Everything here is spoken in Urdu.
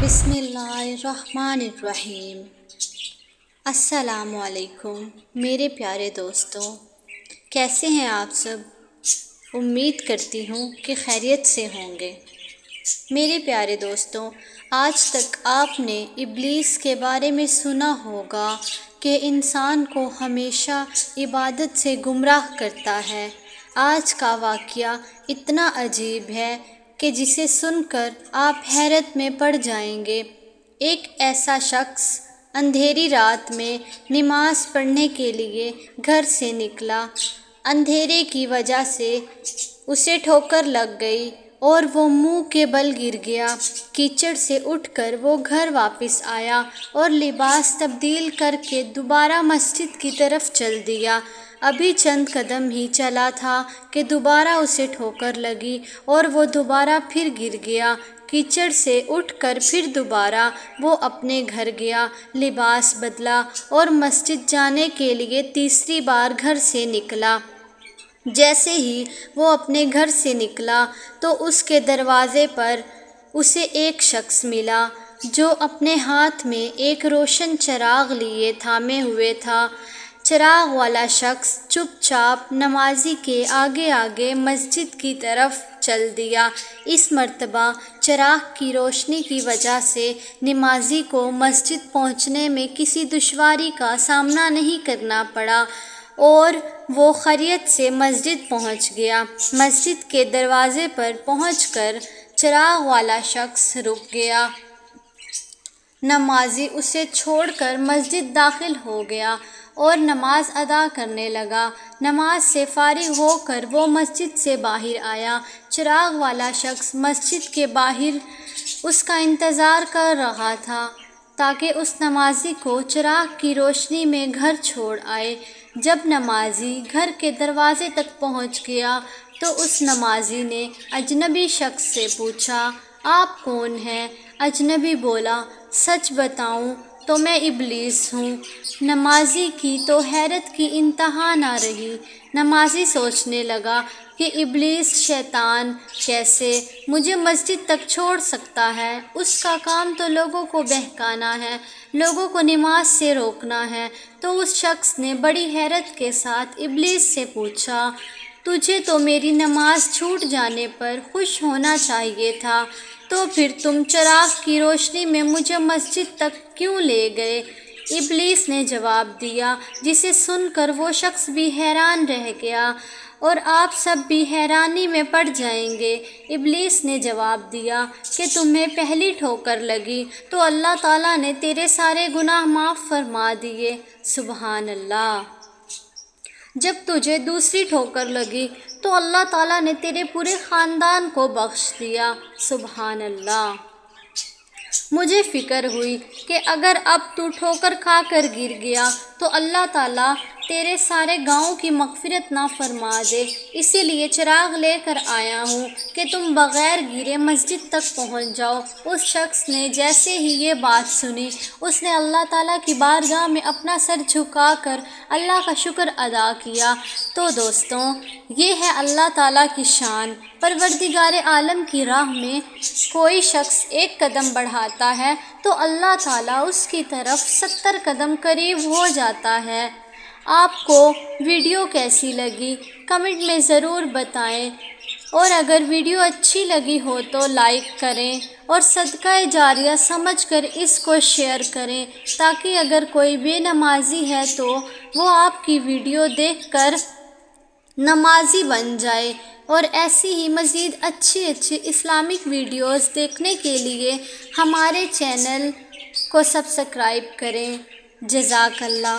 بسم اللہ الرحمن الرحیم۔ السلام علیکم میرے پیارے دوستوں، کیسے ہیں آپ سب؟ امید کرتی ہوں کہ خیریت سے ہوں گے۔ میرے پیارے دوستوں، آج تک آپ نے ابلیس کے بارے میں سنا ہوگا کہ انسان کو ہمیشہ عبادت سے گمراہ کرتا ہے۔ آج کا واقعہ اتنا عجیب ہے کہ جسے سن کر آپ حیرت میں پڑ جائیں گے۔ ایک ایسا شخص اندھیری رات میں نماز پڑھنے کے لیے گھر سے نکلا۔ اندھیرے کی وجہ سے اسے ٹھوکر لگ گئی اور وہ منہ کے بل گر گیا۔ کیچڑ سے اٹھ کر وہ گھر واپس آیا اور لباس تبدیل کر کے دوبارہ مسجد کی طرف چل دیا۔ ابھی چند قدم ہی چلا تھا کہ دوبارہ اسے ٹھوکر لگی اور وہ دوبارہ پھر گر گیا۔ کیچڑ سے اٹھ کر پھر دوبارہ وہ اپنے گھر گیا، لباس بدلا اور مسجد جانے کے لیے تیسری بار گھر سے نکلا۔ جیسے ہی وہ اپنے گھر سے نکلا تو اس کے دروازے پر اسے ایک شخص ملا جو اپنے ہاتھ میں ایک روشن چراغ لیے تھامے ہوئے تھا۔ چراغ والا شخص چپ چاپ نمازی کے آگے آگے مسجد کی طرف چل دیا۔ اس مرتبہ چراغ کی روشنی کی وجہ سے نمازی کو مسجد پہنچنے میں کسی دشواری کا سامنا نہیں کرنا پڑا اور وہ خیریت سے مسجد پہنچ گیا۔ مسجد کے دروازے پر پہنچ کر چراغ والا شخص رک گیا۔ نمازی اسے چھوڑ کر مسجد داخل ہو گیا اور نماز ادا کرنے لگا۔ نماز سے فارغ ہو کر وہ مسجد سے باہر آیا۔ چراغ والا شخص مسجد کے باہر اس کا انتظار کر رہا تھا تاکہ اس نمازی کو چراغ کی روشنی میں گھر چھوڑ آئے۔ جب نمازی گھر کے دروازے تک پہنچ گیا تو اس نمازی نے اجنبی شخص سے پوچھا، آپ کون ہیں؟ اجنبی بولا، سچ بتاؤں تو میں ابلیس ہوں۔ نمازی کی تو حیرت کی انتہا نہ رہی۔ نمازی سوچنے لگا کہ ابلیس شیطان کیسے مجھے مسجد تک چھوڑ سکتا ہے؟ اس کا کام تو لوگوں کو بہکانا ہے، لوگوں کو نماز سے روکنا ہے۔ تو اس شخص نے بڑی حیرت کے ساتھ ابلیس سے پوچھا، تجھے تو میری نماز چھوٹ جانے پر خوش ہونا چاہیے تھا، تو پھر تم چراغ کی روشنی میں مجھے مسجد تک کیوں لے گئے؟ ابلیس نے جواب دیا، جسے سن کر وہ شخص بھی حیران رہ گیا اور آپ سب بھی حیرانی میں پڑ جائیں گے۔ ابلیس نے جواب دیا کہ تمہیں پہلی ٹھوکر لگی تو اللہ تعالیٰ نے تیرے سارے گناہ معاف فرما دیے۔ سبحان اللہ۔ جب تجھے دوسری ٹھوکر لگی تو اللہ تعالیٰ نے تیرے پورے خاندان کو بخش دیا۔ سبحان اللہ۔ مجھے فکر ہوئی کہ اگر اب تو ٹھوکر کھا کر گر گیا تو اللہ تعالیٰ تیرے سارے گاؤں کی مغفرت نہ فرما دے، اسی لیے چراغ لے کر آیا ہوں کہ تم بغیر گرے مسجد تک پہنچ جاؤ۔ اس شخص نے جیسے ہی یہ بات سنی، اس نے اللہ تعالیٰ کی بارگاہ میں اپنا سر جھکا کر اللہ کا شکر ادا کیا۔ تو دوستوں، یہ ہے اللہ تعالیٰ کی شان۔ پروردگار عالم کی راہ میں کوئی شخص ایک قدم بڑھاتا ہے تو اللہ تعالیٰ اس کی طرف 70 قدم قریب ہو جاتا ہے۔ آپ کو ویڈیو کیسی لگی کمنٹ میں ضرور بتائیں، اور اگر ویڈیو اچھی لگی ہو تو لائک کریں اور صدقہ جاریہ سمجھ کر اس کو شیئر کریں، تاکہ اگر کوئی بے نمازی ہے تو وہ آپ کی ویڈیو دیکھ کر نمازی بن جائے۔ اور ایسی ہی مزید اچھی اسلامک ویڈیوز دیکھنے کے لیے ہمارے چینل کو سبسکرائب کریں۔ جزاک اللہ۔